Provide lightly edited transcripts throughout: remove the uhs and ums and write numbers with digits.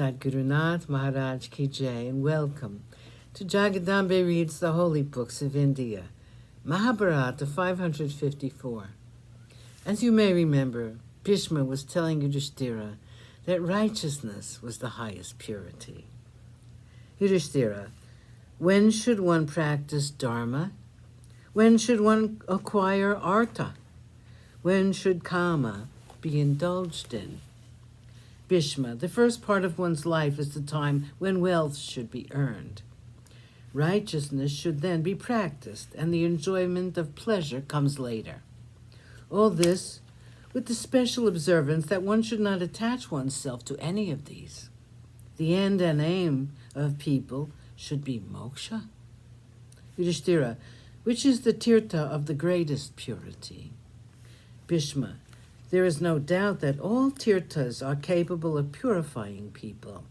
Sadgurunath Maharaj Ki Jai, and welcome to Jagadambe Reads the Holy Books of India, Mahabharata 554. As you may remember, Bhishma was telling Yudhishthira that righteousness was the highest purity. Yudhishthira, when should one practice dharma? When should one acquire artha? When should kama be indulged in? Bhishma, the first part of one's life is the time when wealth should be earned. Righteousness should then be practiced, and the enjoyment of pleasure comes later. All this with the special observance that one should not attach oneself to any of these. The end and aim of people should be moksha. Yudhishthira, which is the tirtha of the greatest purity? Bhishma, there is no doubt that all tirthas are capable of purifying people.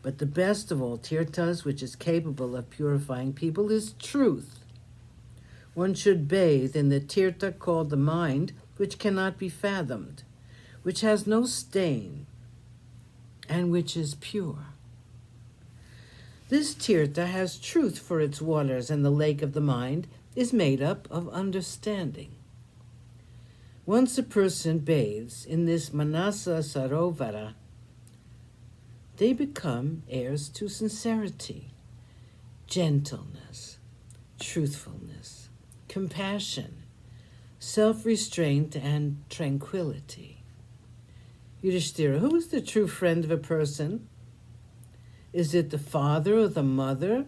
But the best of all tirthas, which is capable of purifying people, is truth. One should bathe in the tirtha called the mind, which cannot be fathomed, which has no stain, and which is pure. This tirtha has truth for its waters, and the lake of the mind is made up of understanding. Once a person bathes in this Manasa Sarovara, they become heirs to sincerity, gentleness, truthfulness, compassion, self-restraint, and tranquility. Yudhishthira, who is the true friend of a person? Is it the father or the mother,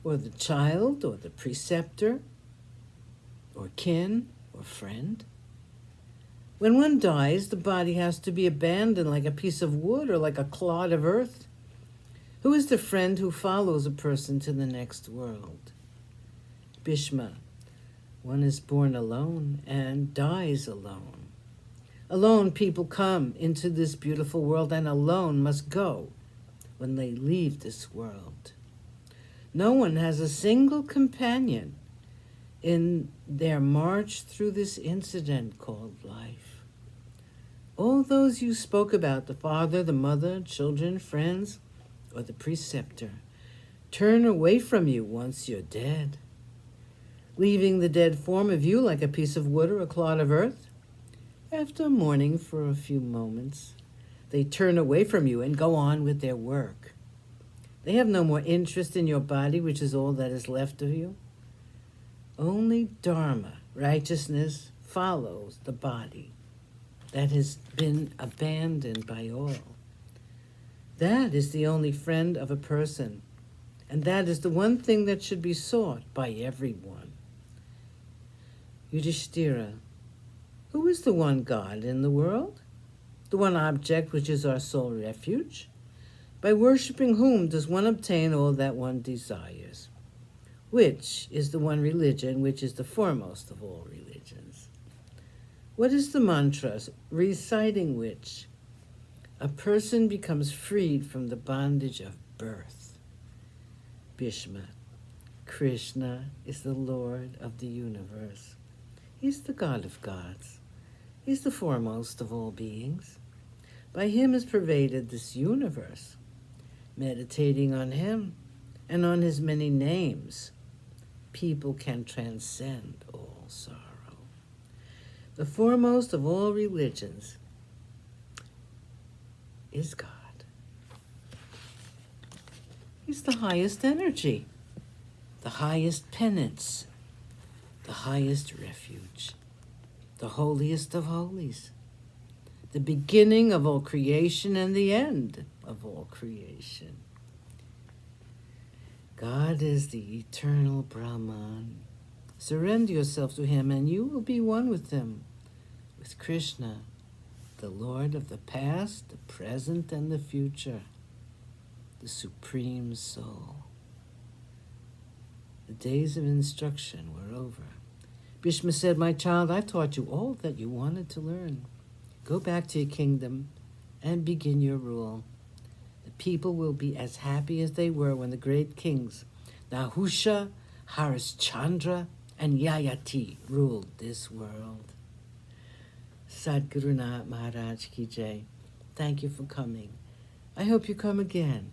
or the child, or the preceptor, or kin, or friend? When one dies, the body has to be abandoned like a piece of wood or like a clod of earth. Who is the friend who follows a person to the next world? Bhishma, one is born alone and dies alone. Alone people come into this beautiful world, and alone must go when they leave this world. No one has a single companion in their march through this incident called life. All those you spoke about, the father, the mother, children, friends, or the preceptor, turn away from you once you're dead, leaving the dead form of you like a piece of wood or a clod of earth. After mourning for a few moments, they turn away from you and go on with their work. They have no more interest in your body, which is all that is left of you. Only dharma, righteousness, follows the body that has been abandoned by all. That is the only friend of a person, and that is the one thing that should be sought by everyone. Yudhishthira, who is the one God in the world? The one object which is our sole refuge? By worshipping whom does one obtain all that one desires? Which is the one religion which is the foremost of all religions? What is the mantra reciting which a person becomes freed from the bondage of birth? Bhishma, Krishna is the Lord of the universe. He's the God of gods. He's the foremost of all beings. By him is pervaded this universe. Meditating on him and on his many names, people can transcend all sorrow. The foremost of all religions is God. He's the highest energy, the highest penance, the highest refuge, the holiest of holies, the beginning of all creation and the end of all creation. God is the eternal Brahman. Surrender yourself to him and you will be one with him, with Krishna, the Lord of the past, the present, and the future, the Supreme Soul. The days of instruction were over. Bhishma said, "My child, I taught you all that you wanted to learn. Go back to your kingdom and begin your rule. The people will be as happy as they were when the great kings, Nahusha, Harishchandra, and Yayati ruled this world." Sadgurunath Maharaj Ki Jai. Thank you for coming. I hope you come again.